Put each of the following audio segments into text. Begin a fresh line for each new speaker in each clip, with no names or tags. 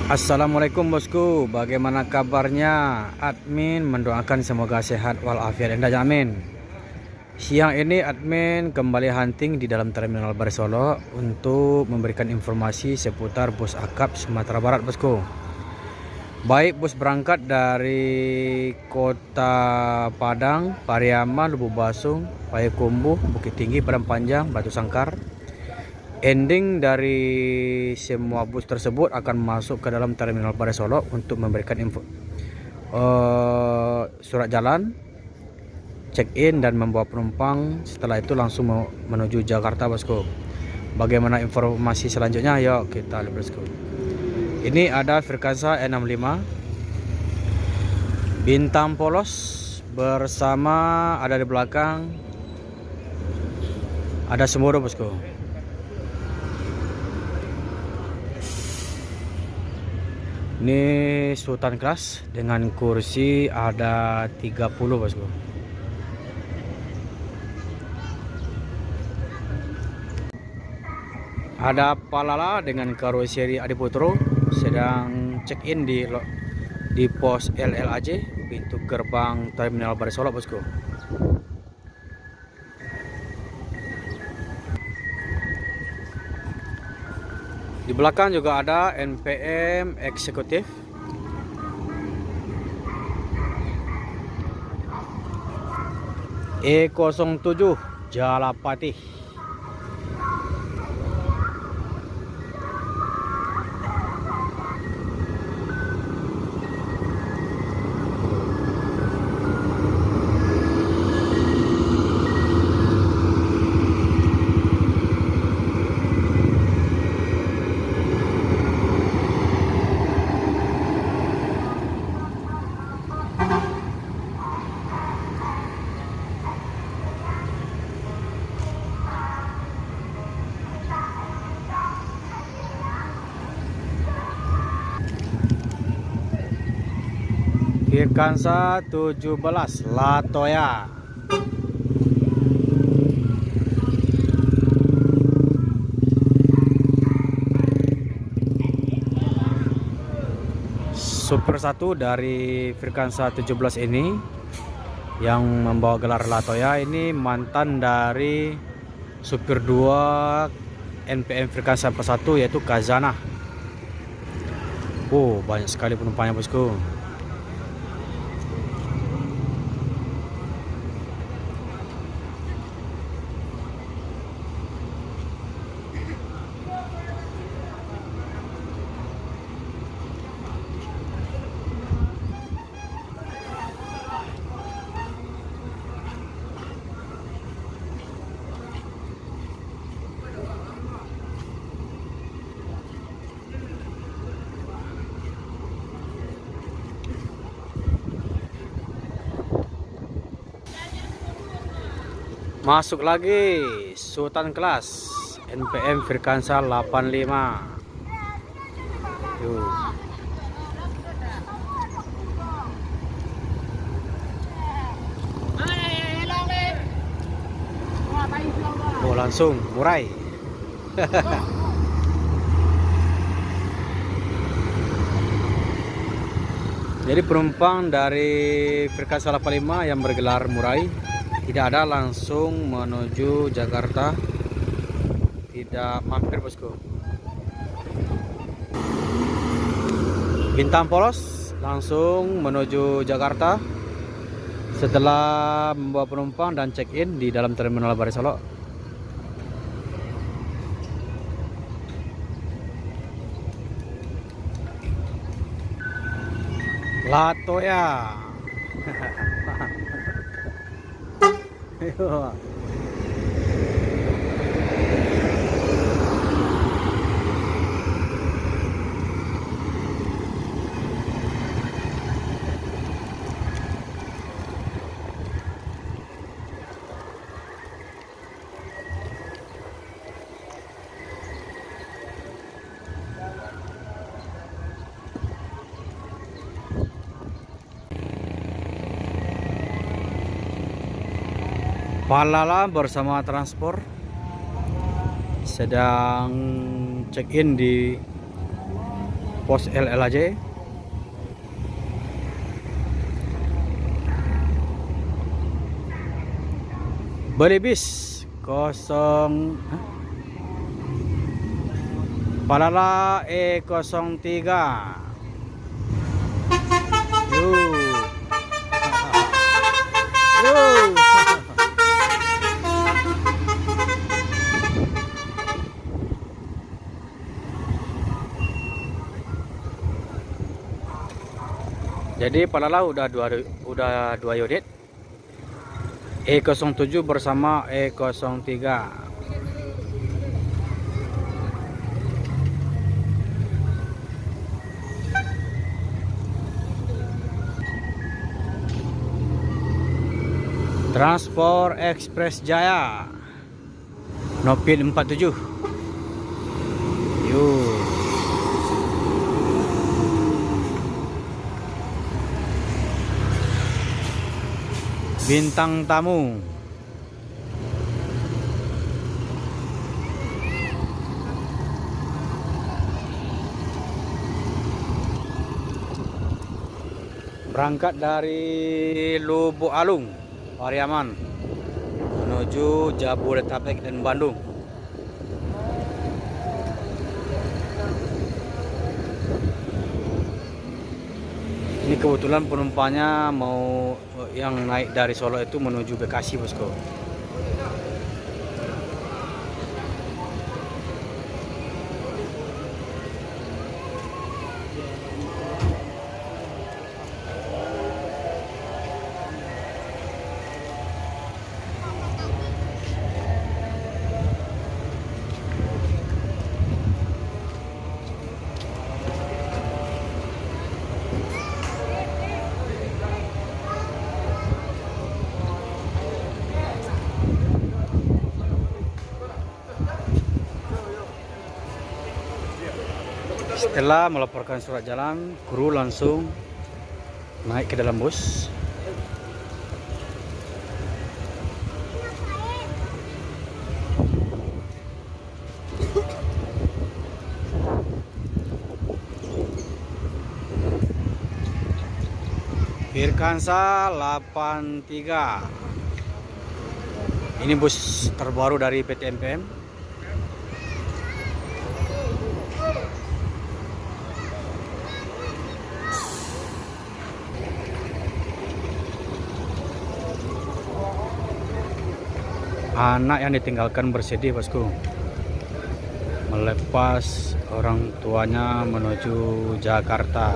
Assalamualaikum bosku, bagaimana kabarnya? Admin mendoakan semoga sehat walafiat dan amin. Siang ini admin kembali hunting di dalam terminal Barisolo untuk memberikan informasi seputar bus akap Sumatera Barat bosku. Baik bus berangkat dari Kota Padang, Pariaman, Lubuk Basung, Payakumbuh, Bukit Tinggi, Padang Panjang, Batu Sangkar. Ending dari semua bus tersebut akan masuk ke dalam terminal Barisolo untuk memberikan info surat jalan, check-in dan membawa penumpang. Setelah itu langsung menuju Jakarta bosku. Bagaimana informasi selanjutnya? Yuk kita lihat bosku. Ini ada Firkansa E65 bintang polos bersama ada di belakang ada Semodo bosku. Ini Sultan Class dengan kursi ada 30 bosku. Ada Palala dengan karoseri Adiputro sedang check-in di pos LLAJ pintu gerbang terminal Barisolo bosku. Di belakang juga ada NPM eksekutif. E07 Jalapati. Firkansa 17 Latoya. Super 1 dari Firkansa 17 ini yang membawa gelar Latoya ini mantan dari supir 2 NPM Firkansa 1 yaitu Kazana. Banyak sekali penumpangnya bosku. Masuk lagi Sultan Class NPM Firkansa 85. Langsung murai. Jadi penumpang dari Firkansa 85 yang bergelar murai tidak ada langsung menuju Jakarta, tidak mampir bosku. Bintang polos langsung menuju Jakarta setelah membawa penumpang dan check-in di dalam terminal Barisolo. Latoya. Palala bersama transport sedang check-in di pos LLAJ. Beli bis kosong Palala E03. Yuh. Jadi Palala udah dua unit. E07 bersama E03. Transport Express Jaya Nopin 47. Yuk. Bintang tamu. Berangkat dari Lubuk Alung, Pariaman, menuju Jabodetabek dan Bandung. Ini kebetulan penumpangnya mau yang naik dari Solo itu menuju Bekasi, bosku. Setelah melaporkan surat jalan, kru langsung naik ke dalam bus. Firkansa 83. Ini bus terbaru dari PT MPM. Anak yang ditinggalkan bersedih, bosku, melepas orang tuanya menuju Jakarta.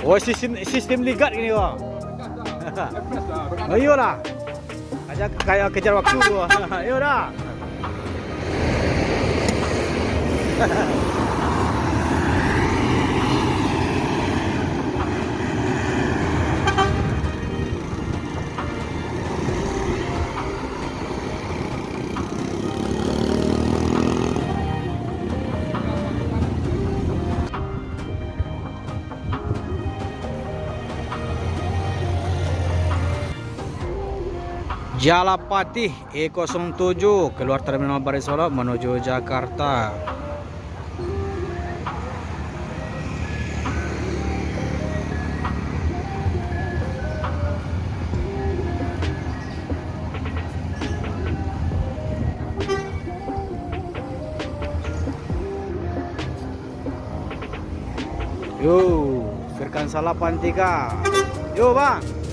Oh, sistem ligat ini, Bang. Ayo lah. Aja kayak kejar waktu gua. Ayo dah. Jalapati E07 keluar Terminal Baris Solo menuju Jakarta. Yo, Firkan Salapan 3. Yo, Bang.